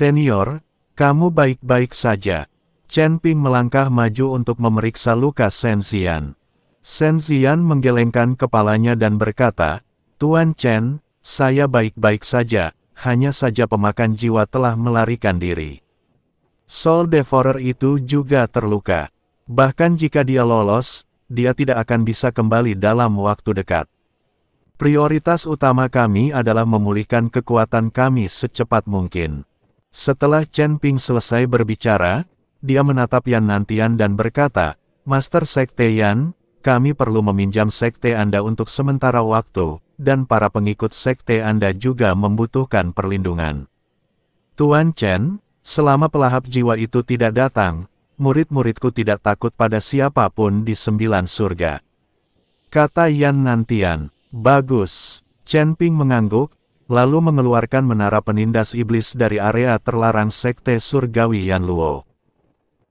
Senior, kamu baik-baik saja. Chen Ping melangkah maju untuk memeriksa luka Shen Zian. Shen Zian menggelengkan kepalanya dan berkata, Tuan Chen, saya baik-baik saja, hanya saja pemakan jiwa telah melarikan diri. Soul Devourer itu juga terluka. Bahkan jika dia lolos, dia tidak akan bisa kembali dalam waktu dekat. Prioritas utama kami adalah memulihkan kekuatan kami secepat mungkin. Setelah Chen Ping selesai berbicara, dia menatap Yan Nantian dan berkata, Master Sekte Yan, kami perlu meminjam sekte Anda untuk sementara waktu, dan para pengikut sekte Anda juga membutuhkan perlindungan. Tuan Chen, selama pelahap jiwa itu tidak datang, murid-muridku tidak takut pada siapapun di 9 surga. Kata Yan Nantian, bagus. Chen Ping mengangguk, lalu mengeluarkan menara penindas iblis dari area terlarang sekte surgawi Yan Luo.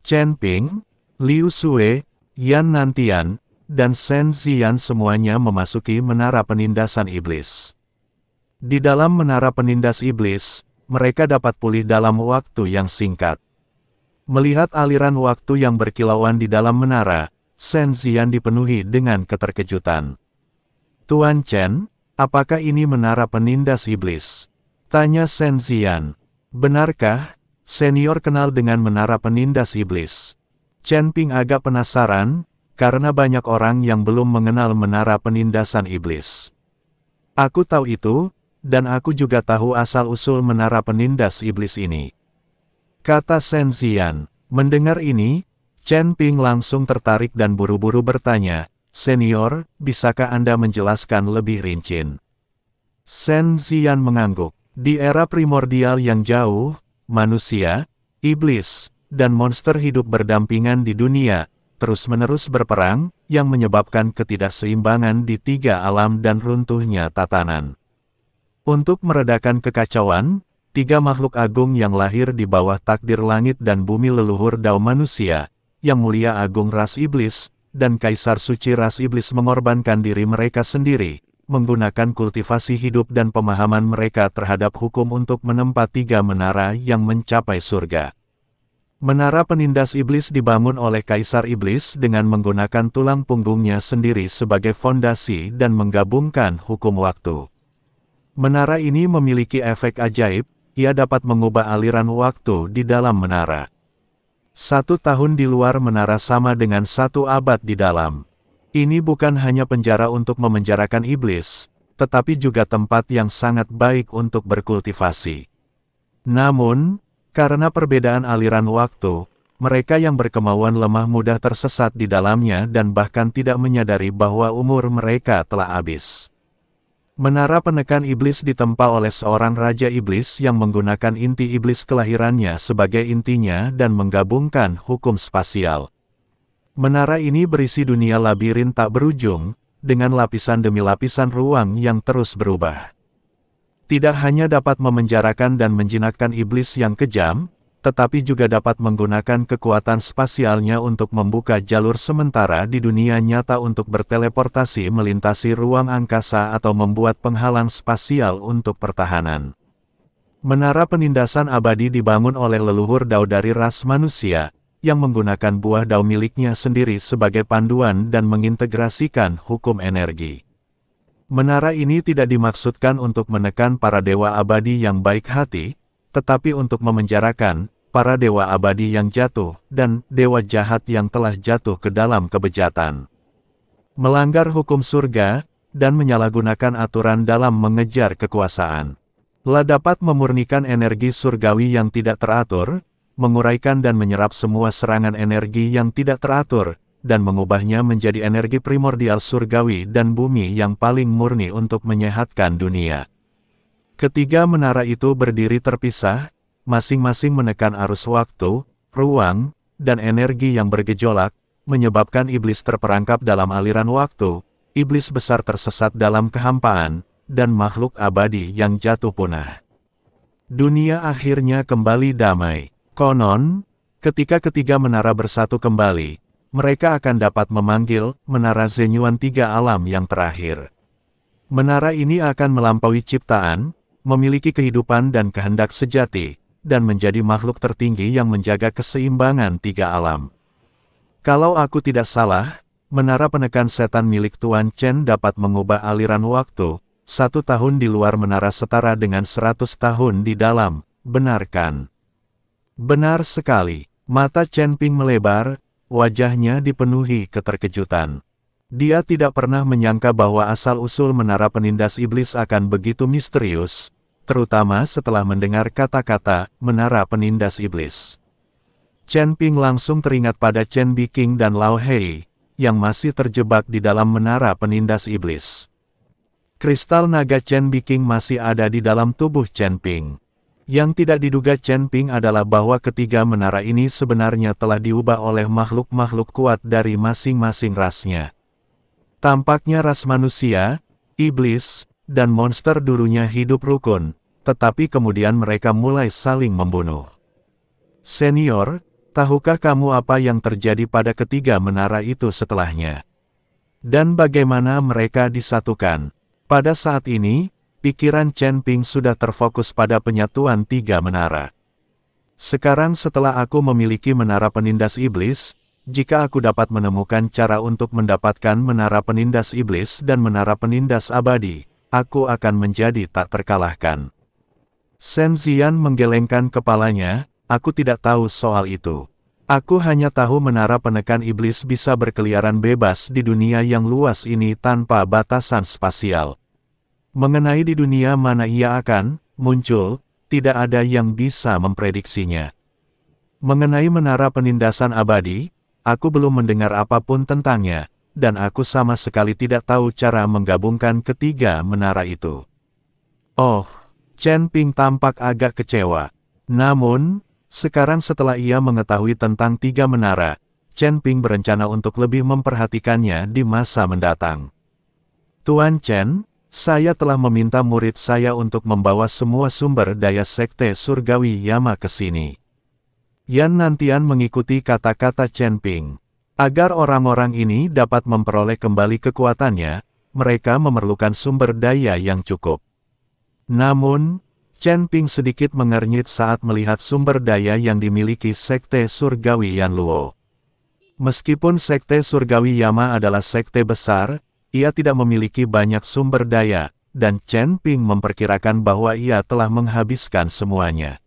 Chen Ping, Liu Sue, Yan Nantian, dan Shen Zian semuanya memasuki menara penindasan iblis. Di dalam menara penindas iblis, mereka dapat pulih dalam waktu yang singkat. Melihat aliran waktu yang berkilauan di dalam menara, Shen Zian dipenuhi dengan keterkejutan. Tuan Chen, apakah ini menara penindas iblis? Tanya Shen Zian. Benarkah, senior kenal dengan menara penindas iblis? Chen Ping agak penasaran, karena banyak orang yang belum mengenal menara penindasan iblis. Aku tahu itu, dan aku juga tahu asal-usul menara penindas iblis ini. Kata Shen Zian. Mendengar ini, Chen Ping langsung tertarik dan buru-buru bertanya, Senior, bisakah Anda menjelaskan lebih rinci? Shen Zian mengangguk. Di era primordial yang jauh, manusia, iblis, dan monster hidup berdampingan di dunia, terus-menerus berperang, yang menyebabkan ketidakseimbangan di 3 alam dan runtuhnya tatanan. Untuk meredakan kekacauan, 3 makhluk agung yang lahir di bawah takdir langit dan bumi leluhur Dao manusia, Yang Mulia Agung ras iblis, dan Kaisar Suci ras iblis mengorbankan diri mereka sendiri, menggunakan kultivasi hidup dan pemahaman mereka terhadap hukum untuk menempa 3 menara yang mencapai surga. Menara penindas iblis dibangun oleh Kaisar Iblis dengan menggunakan tulang punggungnya sendiri sebagai fondasi dan menggabungkan hukum waktu. Menara ini memiliki efek ajaib, ia dapat mengubah aliran waktu di dalam menara. 1 tahun di luar menara sama dengan 1 abad di dalam. Ini bukan hanya penjara untuk memenjarakan iblis, tetapi juga tempat yang sangat baik untuk berkultivasi. Namun, karena perbedaan aliran waktu, mereka yang berkemauan lemah mudah tersesat di dalamnya dan bahkan tidak menyadari bahwa umur mereka telah habis. Menara penekan iblis ditempa oleh seorang raja iblis yang menggunakan inti iblis kelahirannya sebagai intinya dan menggabungkan hukum spasial. Menara ini berisi dunia labirin tak berujung, dengan lapisan demi lapisan ruang yang terus berubah. Tidak hanya dapat memenjarakan dan menjinakkan iblis yang kejam, tetapi juga dapat menggunakan kekuatan spasialnya untuk membuka jalur sementara di dunia nyata untuk berteleportasi melintasi ruang angkasa atau membuat penghalang spasial untuk pertahanan. Menara penindasan abadi dibangun oleh leluhur Dao dari ras manusia, yang menggunakan buah Dao miliknya sendiri sebagai panduan dan mengintegrasikan hukum energi. Menara ini tidak dimaksudkan untuk menekan para dewa abadi yang baik hati, tetapi untuk memenjarakan para dewa abadi yang jatuh dan dewa jahat yang telah jatuh ke dalam kebejatan. Melanggar hukum surga dan menyalahgunakan aturan dalam mengejar kekuasaan. La dapat memurnikan energi surgawi yang tidak teratur, menguraikan dan menyerap semua serangan energi yang tidak teratur, dan mengubahnya menjadi energi primordial surgawi dan bumi yang paling murni untuk menyehatkan dunia. Ketiga menara itu berdiri terpisah, masing-masing menekan arus waktu, ruang, dan energi yang bergejolak, menyebabkan iblis terperangkap dalam aliran waktu, iblis besar tersesat dalam kehampaan, dan makhluk abadi yang jatuh punah. Dunia akhirnya kembali damai. Konon, ketika ketiga menara bersatu kembali, mereka akan dapat memanggil menara Zenyuan 3 alam yang terakhir. Menara ini akan melampaui ciptaan, memiliki kehidupan dan kehendak sejati, dan menjadi makhluk tertinggi yang menjaga keseimbangan tiga alam. Kalau aku tidak salah, menara penekan setan milik Tuan Chen dapat mengubah aliran waktu. 1 tahun di luar menara setara dengan 100 tahun di dalam, benar kan? Benar sekali. Mata Chen Ping melebar, wajahnya dipenuhi keterkejutan. Dia tidak pernah menyangka bahwa asal-usul menara penindas iblis akan begitu misterius, terutama setelah mendengar kata-kata menara penindas iblis. Chen Ping langsung teringat pada Chen Biking dan Lao Hei, yang masih terjebak di dalam menara penindas iblis. Kristal naga Chen Biking masih ada di dalam tubuh Chen Ping. Yang tidak diduga Chen Ping adalah bahwa ketiga menara ini sebenarnya telah diubah oleh makhluk-makhluk kuat dari masing-masing rasnya. Tampaknya ras manusia, iblis, dan monster dulunya hidup rukun, tetapi kemudian mereka mulai saling membunuh. Senior, tahukah kamu apa yang terjadi pada ketiga menara itu setelahnya? Dan bagaimana mereka disatukan? Pada saat ini, pikiran Chen Ping sudah terfokus pada penyatuan tiga menara. Sekarang setelah aku memiliki menara penindas iblis, jika aku dapat menemukan cara untuk mendapatkan menara penindas iblis dan menara penindas abadi, aku akan menjadi tak terkalahkan. Shen Zian menggelengkan kepalanya, aku tidak tahu soal itu. Aku hanya tahu menara penekan iblis bisa berkeliaran bebas di dunia yang luas ini tanpa batasan spasial. Mengenai di dunia mana ia akan muncul, tidak ada yang bisa memprediksinya. Mengenai menara penindasan abadi, aku belum mendengar apapun tentangnya, dan aku sama sekali tidak tahu cara menggabungkan ketiga menara itu. Oh, Chen Ping tampak agak kecewa. Namun, sekarang setelah ia mengetahui tentang tiga menara, Chen Ping berencana untuk lebih memperhatikannya di masa mendatang. Tuan Chen, saya telah meminta murid saya untuk membawa semua sumber daya sekte surgawi Yama ke sini. Yan Nantian mengikuti kata-kata Chen Ping. Agar orang-orang ini dapat memperoleh kembali kekuatannya, mereka memerlukan sumber daya yang cukup. Namun, Chen Ping sedikit mengernyit saat melihat sumber daya yang dimiliki sekte surgawi Yan Luo. Meskipun sekte surgawi Yama adalah sekte besar, ia tidak memiliki banyak sumber daya, dan Chen Ping memperkirakan bahwa ia telah menghabiskan semuanya.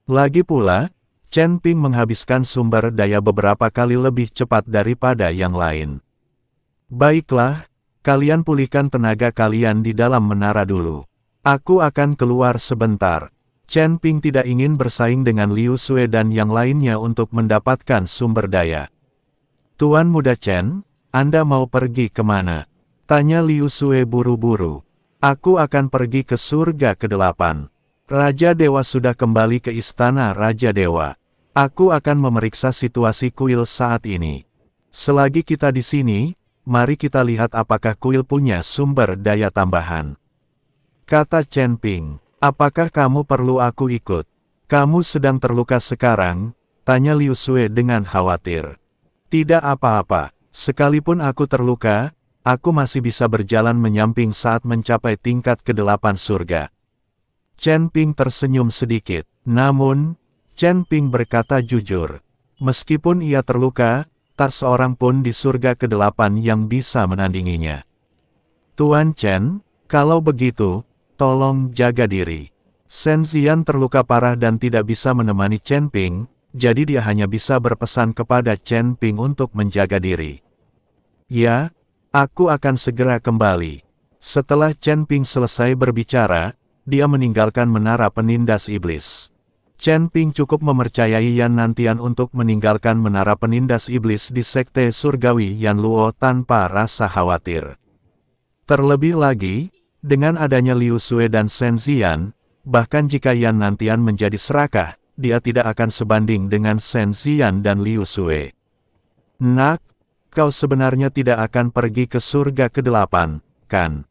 Lagi pula, Chen Ping menghabiskan sumber daya beberapa kali lebih cepat daripada yang lain. Baiklah, kalian pulihkan tenaga kalian di dalam menara dulu. Aku akan keluar sebentar. Chen Ping tidak ingin bersaing dengan Liu Sui dan yang lainnya untuk mendapatkan sumber daya. Tuan Muda Chen, Anda mau pergi kemana? Tanya Liu Sui buru-buru. Aku akan pergi ke surga ke-8. Raja Dewa sudah kembali ke istana Raja Dewa. Aku akan memeriksa situasi kuil saat ini. Selagi kita di sini, mari kita lihat apakah kuil punya sumber daya tambahan. Kata Chen Ping, apakah kamu perlu aku ikut? Kamu sedang terluka sekarang? Tanya Liu Sui dengan khawatir. Tidak apa-apa, sekalipun aku terluka, aku masih bisa berjalan menyamping saat mencapai tingkat ke-8 surga. Chen Ping tersenyum sedikit, namun, Chen Ping berkata jujur. Meskipun ia terluka, tak seorang pun di surga ke-8 yang bisa menandinginya. Tuan Chen, kalau begitu, tolong jaga diri. Shen Zian terluka parah dan tidak bisa menemani Chen Ping, jadi dia hanya bisa berpesan kepada Chen Ping untuk menjaga diri. Ya, aku akan segera kembali. Setelah Chen Ping selesai berbicara, dia meninggalkan menara penindas iblis. Chen Ping cukup mempercayai Yan Nantian untuk meninggalkan menara penindas iblis di sekte surgawi Yan Luo tanpa rasa khawatir. Terlebih lagi, dengan adanya Liu Sui dan Shen Zian, bahkan jika Yan Nantian menjadi serakah, dia tidak akan sebanding dengan Shen Zian dan Liu Sui. Nak, kau sebenarnya tidak akan pergi ke surga ke-8, kan?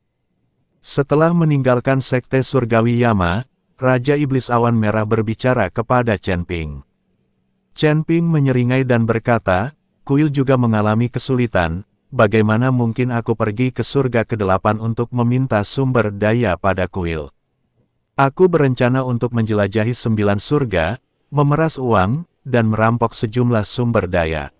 Setelah meninggalkan sekte surgawi Yama, Raja Iblis Awan Merah berbicara kepada Chen Ping. Chen Ping menyeringai dan berkata, kuil juga mengalami kesulitan, bagaimana mungkin aku pergi ke surga ke-8 untuk meminta sumber daya pada kuil? Aku berencana untuk menjelajahi 9 surga, memeras uang, dan merampok sejumlah sumber daya.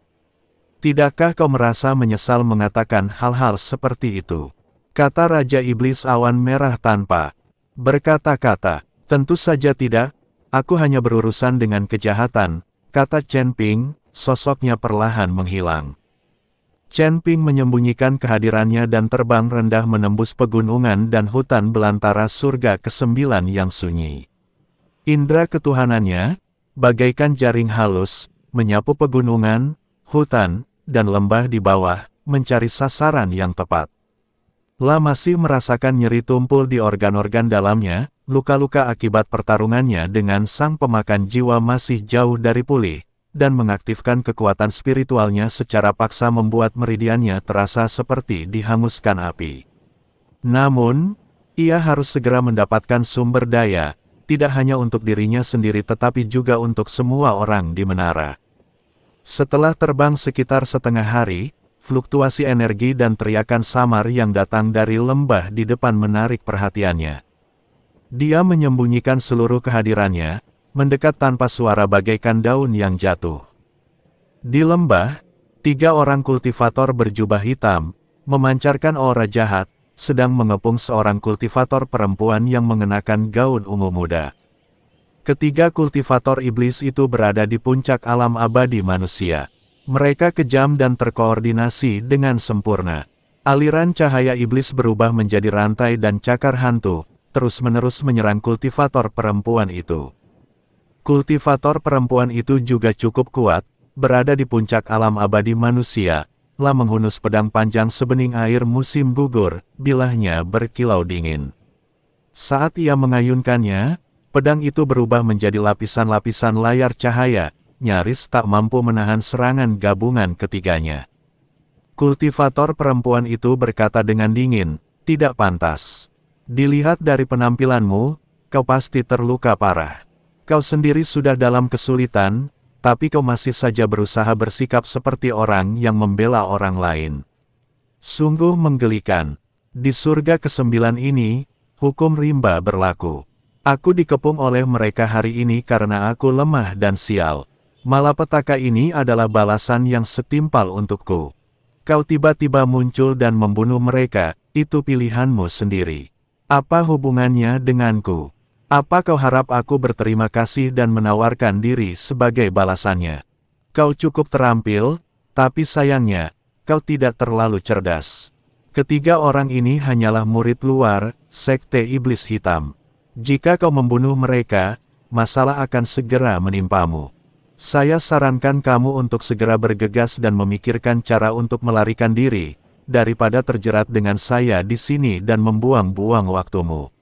Tidakkah kau merasa menyesal mengatakan hal-hal seperti itu? Kata Raja Iblis Awan Merah tanpa berkata-kata. Tentu saja tidak, aku hanya berurusan dengan kejahatan, kata Chen Ping, sosoknya perlahan menghilang. Chen Ping menyembunyikan kehadirannya dan terbang rendah menembus pegunungan dan hutan belantara surga ke-9 yang sunyi. Indra ketuhanannya, bagaikan jaring halus, menyapu pegunungan, hutan, dan lembah di bawah, mencari sasaran yang tepat. La masih merasakan nyeri tumpul di organ-organ dalamnya, luka-luka akibat pertarungannya dengan sang pemakan jiwa masih jauh dari pulih, dan mengaktifkan kekuatan spiritualnya secara paksa membuat meridiannya terasa seperti dihanguskan api. Namun, ia harus segera mendapatkan sumber daya, tidak hanya untuk dirinya sendiri tetapi juga untuk semua orang di menara. Setelah terbang sekitar setengah hari, fluktuasi energi dan teriakan samar yang datang dari lembah di depan menarik perhatiannya. Dia menyembunyikan seluruh kehadirannya, mendekat tanpa suara bagaikan daun yang jatuh. Di lembah, 3 orang kultivator berjubah hitam, memancarkan aura jahat, sedang mengepung seorang kultivator perempuan yang mengenakan gaun ungu muda. Ketiga kultivator iblis itu berada di puncak alam abadi manusia. Mereka kejam dan terkoordinasi dengan sempurna. Aliran cahaya iblis berubah menjadi rantai dan cakar hantu, terus-menerus menyerang kultivator perempuan itu. Kultivator perempuan itu juga cukup kuat, berada di puncak alam abadi manusia, lah menghunus pedang panjang sebening air musim gugur, bilahnya berkilau dingin. Saat ia mengayunkannya, pedang itu berubah menjadi lapisan-lapisan layar cahaya, nyaris tak mampu menahan serangan gabungan ketiganya. Kultivator perempuan itu berkata dengan dingin, "Tidak pantas. Dilihat dari penampilanmu, kau pasti terluka parah. Kau sendiri sudah dalam kesulitan, tapi kau masih saja berusaha bersikap seperti orang yang membela orang lain. Sungguh menggelikan. Di surga ke-9 ini, hukum rimba berlaku. Aku dikepung oleh mereka hari ini karena aku lemah dan sial. Malapetaka ini adalah balasan yang setimpal untukku. Kau tiba-tiba muncul dan membunuh mereka, itu pilihanmu sendiri. Apa hubungannya denganku? Apa kau harap aku berterima kasih dan menawarkan diri sebagai balasannya? Kau cukup terampil, tapi sayangnya, kau tidak terlalu cerdas. Ketiga orang ini hanyalah murid luar, sekte iblis hitam. Jika kau membunuh mereka, masalah akan segera menimpamu. Saya sarankan kamu untuk segera bergegas dan memikirkan cara untuk melarikan diri, daripada terjerat dengan saya di sini dan membuang-buang waktumu."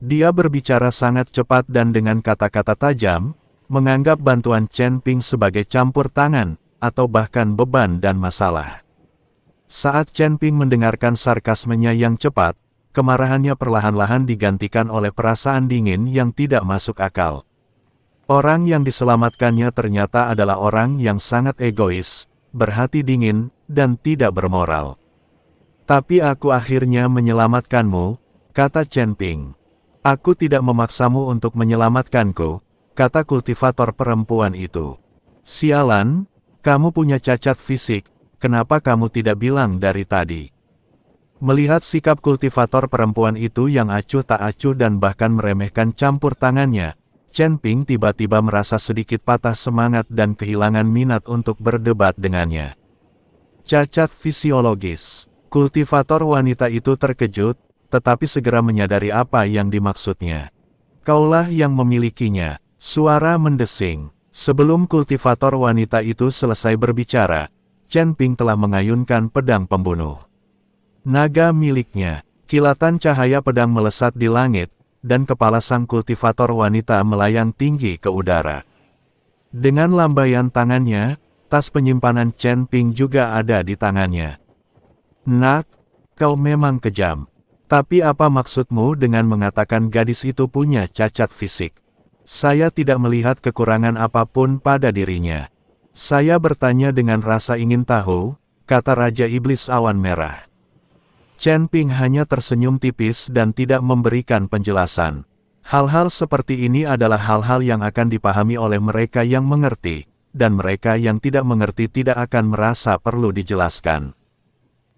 Dia berbicara sangat cepat dan dengan kata-kata tajam, menganggap bantuan Chen Ping sebagai campur tangan, atau bahkan beban dan masalah. Saat Chen Ping mendengarkan sarkasmenya yang cepat, kemarahannya perlahan-lahan digantikan oleh perasaan dingin yang tidak masuk akal. Orang yang diselamatkannya ternyata adalah orang yang sangat egois, berhati dingin, dan tidak bermoral. "Tapi aku akhirnya menyelamatkanmu," kata Chen Ping. "Aku tidak memaksamu untuk menyelamatkanku," kata kultivator perempuan itu. "Sialan, kamu punya cacat fisik, kenapa kamu tidak bilang dari tadi?" Melihat sikap kultivator perempuan itu yang acuh tak acuh dan bahkan meremehkan campur tangannya, Chen Ping tiba-tiba merasa sedikit patah semangat dan kehilangan minat untuk berdebat dengannya. Cacat fisiologis. Kultivator wanita itu terkejut, tetapi segera menyadari apa yang dimaksudnya. "Kaulah yang memilikinya," suara mendesing. Sebelum kultivator wanita itu selesai berbicara, Chen Ping telah mengayunkan pedang pembunuh. Naga miliknya, kilatan cahaya pedang melesat di langit, dan kepala sang kultivator wanita melayang tinggi ke udara. Dengan lambaian tangannya, tas penyimpanan Chen Ping juga ada di tangannya. "Nak, kau memang kejam. Tapi apa maksudmu dengan mengatakan gadis itu punya cacat fisik? Saya tidak melihat kekurangan apapun pada dirinya." "Saya bertanya dengan rasa ingin tahu," kata Raja Iblis Awan Merah. Chen Ping hanya tersenyum tipis dan tidak memberikan penjelasan. Hal-hal seperti ini adalah hal-hal yang akan dipahami oleh mereka yang mengerti, dan mereka yang tidak mengerti tidak akan merasa perlu dijelaskan.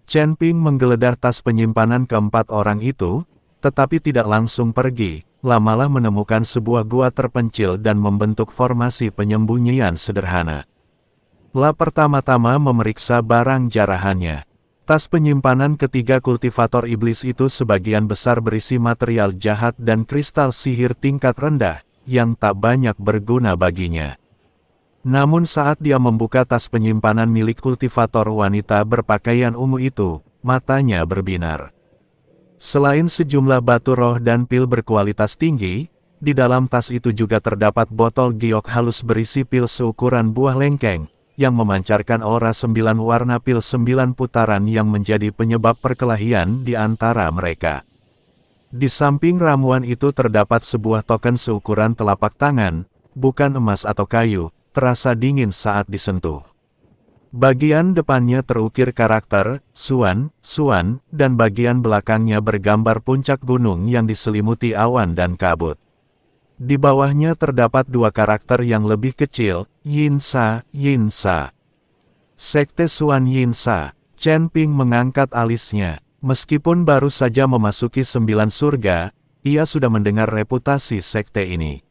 Chen Ping menggeledah tas penyimpanan keempat orang itu, tetapi tidak langsung pergi, malah menemukan sebuah gua terpencil dan membentuk formasi penyembunyian sederhana. Pertama-tama memeriksa barang jarahannya. Tas penyimpanan ketiga kultivator iblis itu sebagian besar berisi material jahat dan kristal sihir tingkat rendah, yang tak banyak berguna baginya. Namun saat dia membuka tas penyimpanan milik kultivator wanita berpakaian ungu itu, matanya berbinar. Selain sejumlah batu roh dan pil berkualitas tinggi, di dalam tas itu juga terdapat botol giok halus berisi pil seukuran buah lengkeng, yang memancarkan aura 9 warna pil 9 putaran yang menjadi penyebab perkelahian di antara mereka. Di samping ramuan itu terdapat sebuah token seukuran telapak tangan, bukan emas atau kayu, terasa dingin saat disentuh. Bagian depannya terukir karakter, Xuan, Xuan, dan bagian belakangnya bergambar puncak gunung yang diselimuti awan dan kabut. Di bawahnya terdapat dua karakter yang lebih kecil, Yin Sa, Yin Sa. Sekte Xuan Yin Sa. Chen Ping mengangkat alisnya. Meskipun baru saja memasuki 9 surga, ia sudah mendengar reputasi sekte ini.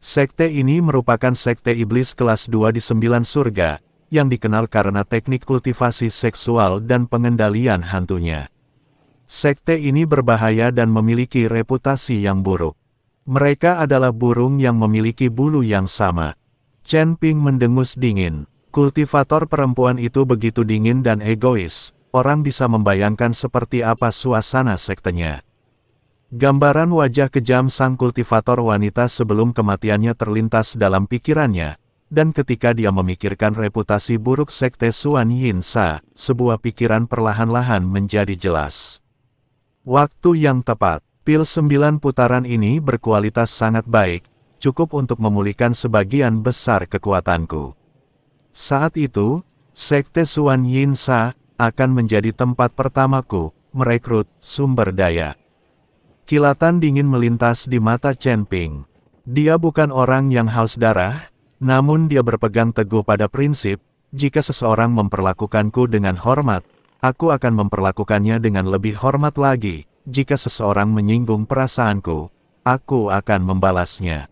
Sekte ini merupakan sekte iblis kelas 2 di 9 surga, yang dikenal karena teknik kultivasi seksual dan pengendalian hantunya. Sekte ini berbahaya dan memiliki reputasi yang buruk. Mereka adalah burung yang memiliki bulu yang sama. Chen Ping mendengus dingin. Kultivator perempuan itu begitu dingin dan egois, orang bisa membayangkan seperti apa suasana sektenya. Gambaran wajah kejam sang kultivator wanita sebelum kematiannya terlintas dalam pikirannya, dan ketika dia memikirkan reputasi buruk sekte Xuan Yin Sa, sebuah pikiran perlahan-lahan menjadi jelas. Waktu yang tepat. Pil 9 putaran ini berkualitas sangat baik, cukup untuk memulihkan sebagian besar kekuatanku. Saat itu, sekte Xuan Yin Sa akan menjadi tempat pertamaku merekrut sumber daya. Kilatan dingin melintas di mata Chen Ping. Dia bukan orang yang haus darah, namun dia berpegang teguh pada prinsip, jika seseorang memperlakukanku dengan hormat, aku akan memperlakukannya dengan lebih hormat lagi. Jika seseorang menyinggung perasaanku, aku akan membalasnya.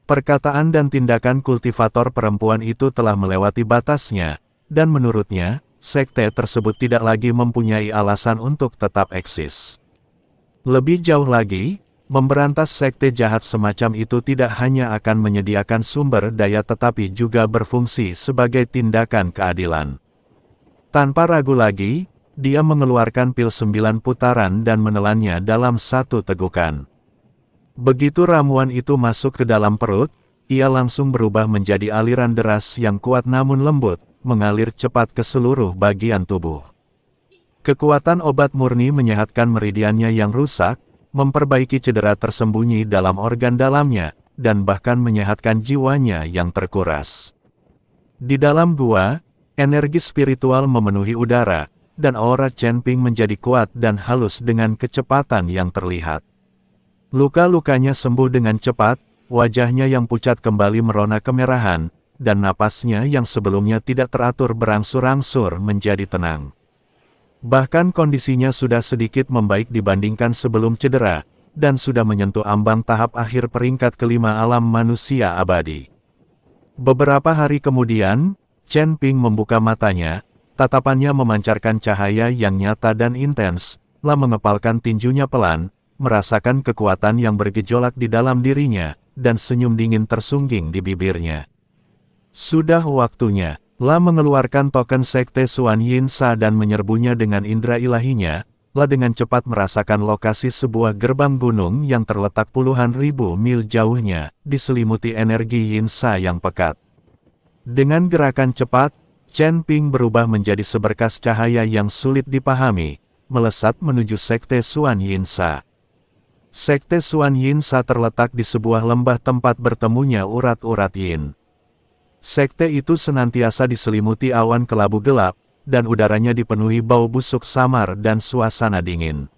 Perkataan dan tindakan kultivator perempuan itu telah melewati batasnya, dan menurutnya, sekte tersebut tidak lagi mempunyai alasan untuk tetap eksis. Lebih jauh lagi, memberantas sekte jahat semacam itu tidak hanya akan menyediakan sumber daya tetapi juga berfungsi sebagai tindakan keadilan. Tanpa ragu lagi, dia mengeluarkan pil 9 putaran dan menelannya dalam satu tegukan. Begitu ramuan itu masuk ke dalam perut, ia langsung berubah menjadi aliran deras yang kuat namun lembut, mengalir cepat ke seluruh bagian tubuh. Kekuatan obat murni menyehatkan meridiannya yang rusak, memperbaiki cedera tersembunyi dalam organ dalamnya, dan bahkan menyehatkan jiwanya yang terkuras. Di dalam gua, energi spiritual memenuhi udara, dan aura Chen Ping menjadi kuat dan halus dengan kecepatan yang terlihat. Luka-lukanya sembuh dengan cepat, wajahnya yang pucat kembali merona kemerahan, dan napasnya yang sebelumnya tidak teratur berangsur-angsur menjadi tenang. Bahkan kondisinya sudah sedikit membaik dibandingkan sebelum cedera, dan sudah menyentuh ambang tahap akhir peringkat kelima alam manusia abadi. Beberapa hari kemudian, Chen Ping membuka matanya. Tatapannya memancarkan cahaya yang nyata dan intens, mengepalkan tinjunya pelan, merasakan kekuatan yang bergejolak di dalam dirinya, dan senyum dingin tersungging di bibirnya. Sudah waktunya, mengeluarkan token sekte Xuan Yin Sa dan menyerbunya dengan indera ilahinya, dengan cepat merasakan lokasi sebuah gerbang gunung yang terletak puluhan ribu mil jauhnya, diselimuti energi Yin Sa yang pekat. Dengan gerakan cepat, Chen Ping berubah menjadi seberkas cahaya yang sulit dipahami, melesat menuju sekte Xuan Yin Sa. Sekte Xuan Yin Sa terletak di sebuah lembah tempat bertemunya urat-urat yin. Sekte itu senantiasa diselimuti awan kelabu gelap, dan udaranya dipenuhi bau busuk samar dan suasana dingin.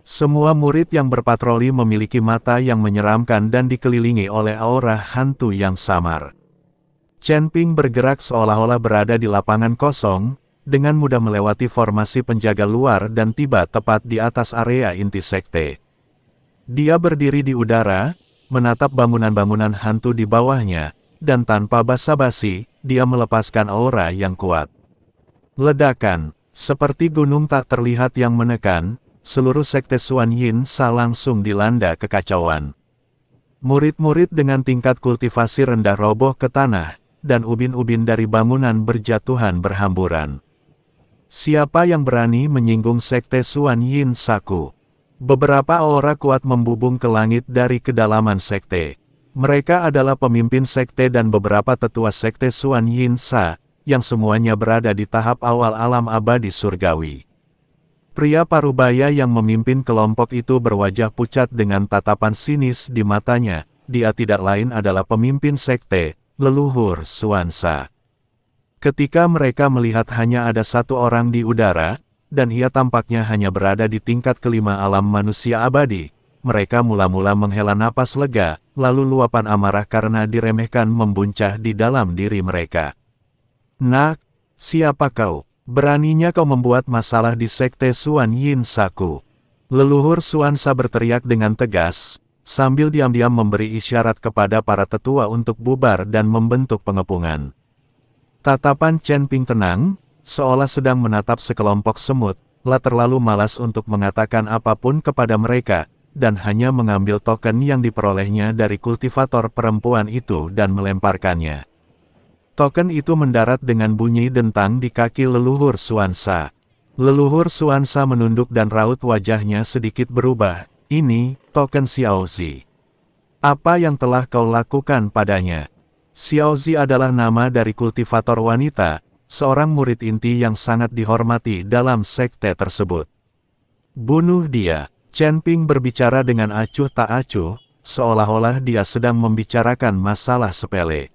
Semua murid yang berpatroli memiliki mata yang menyeramkan dan dikelilingi oleh aura hantu yang samar. Chen Ping bergerak seolah-olah berada di lapangan kosong, dengan mudah melewati formasi penjaga luar dan tiba tepat di atas area inti sekte. Dia berdiri di udara, menatap bangunan-bangunan hantu di bawahnya, dan tanpa basa-basi, dia melepaskan aura yang kuat. Ledakan, seperti gunung tak terlihat yang menekan, seluruh sekte Xuan Yin Sa langsung dilanda kekacauan. Murid-murid dengan tingkat kultivasi rendah roboh ke tanah, dan ubin-ubin dari bangunan berjatuhan berhamburan. Siapa yang berani menyinggung sekte Xuan Yin Saku? Beberapa aura kuat membubung ke langit dari kedalaman sekte. Mereka adalah pemimpin sekte dan beberapa tetua sekte Xuan Yin Sa, yang semuanya berada di tahap awal alam abadi surgawi. Pria parubaya yang memimpin kelompok itu berwajah pucat dengan tatapan sinis di matanya. Dia tidak lain adalah pemimpin sekte, leluhur Xuan Sa. Ketika mereka melihat hanya ada satu orang di udara, dan ia tampaknya hanya berada di tingkat kelima alam manusia abadi, mereka mula-mula menghela napas lega, lalu luapan amarah karena diremehkan membuncah di dalam diri mereka. Nak, siapa kau? Beraninya kau membuat masalah di sekte Xuan Yin Saku. Leluhur Xuan Sa berteriak dengan tegas, sambil diam-diam memberi isyarat kepada para tetua untuk bubar dan membentuk pengepungan. Tatapan Chen Ping tenang, seolah sedang menatap sekelompok semut, terlalu malas untuk mengatakan apapun kepada mereka, dan hanya mengambil token yang diperolehnya dari kultivator perempuan itu dan melemparkannya. Token itu mendarat dengan bunyi dentang di kaki leluhur Xuan Sa. Leluhur Xuan Sa menunduk dan raut wajahnya sedikit berubah. Ini, token Xiaozi. Apa yang telah kau lakukan padanya? Xiaozi adalah nama dari kultivator wanita, seorang murid inti yang sangat dihormati dalam sekte tersebut. Bunuh dia. Chen Ping berbicara dengan acuh tak acuh, seolah-olah dia sedang membicarakan masalah sepele.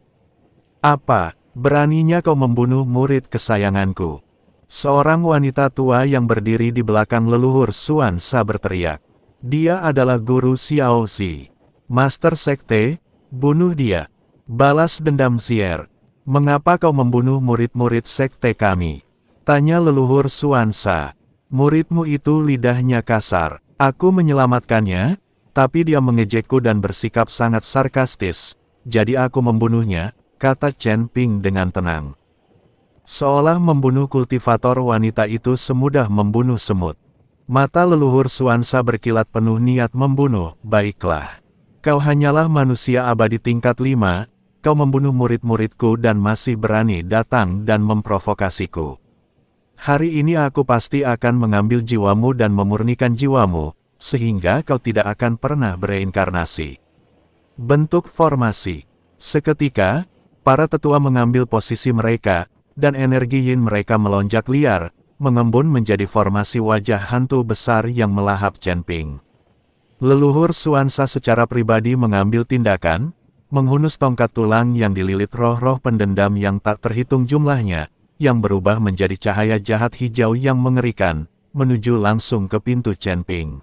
Apa, beraninya kau membunuh murid kesayanganku? Seorang wanita tua yang berdiri di belakang leluhur Xuan Sa berteriak. Dia adalah guru Xiaozi. Master sekte, bunuh dia. Balas dendam Xier. Mengapa kau membunuh murid-murid sekte kami? Tanya leluhur Xuan Sa. Muridmu itu lidahnya kasar. Aku menyelamatkannya, tapi dia mengejekku dan bersikap sangat sarkastis. Jadi aku membunuhnya, kata Chen Ping dengan tenang. Seolah membunuh kultivator wanita itu semudah membunuh semut. Mata leluhur Xuan Sa berkilat penuh niat membunuh. Baiklah. Kau hanyalah manusia abadi tingkat 5, kau membunuh murid-muridku dan masih berani datang dan memprovokasiku. Hari ini aku pasti akan mengambil jiwamu dan memurnikan jiwamu, sehingga kau tidak akan pernah bereinkarnasi. Bentuk formasi. Seketika, para tetua mengambil posisi mereka, dan energi yin mereka melonjak liar, mengembun menjadi formasi wajah hantu besar yang melahap Chen Ping. Leluhur Xuan Sa secara pribadi mengambil tindakan, menghunus tongkat tulang yang dililit roh-roh pendendam yang tak terhitung jumlahnya, yang berubah menjadi cahaya jahat hijau yang mengerikan, menuju langsung ke pintu Chen Ping.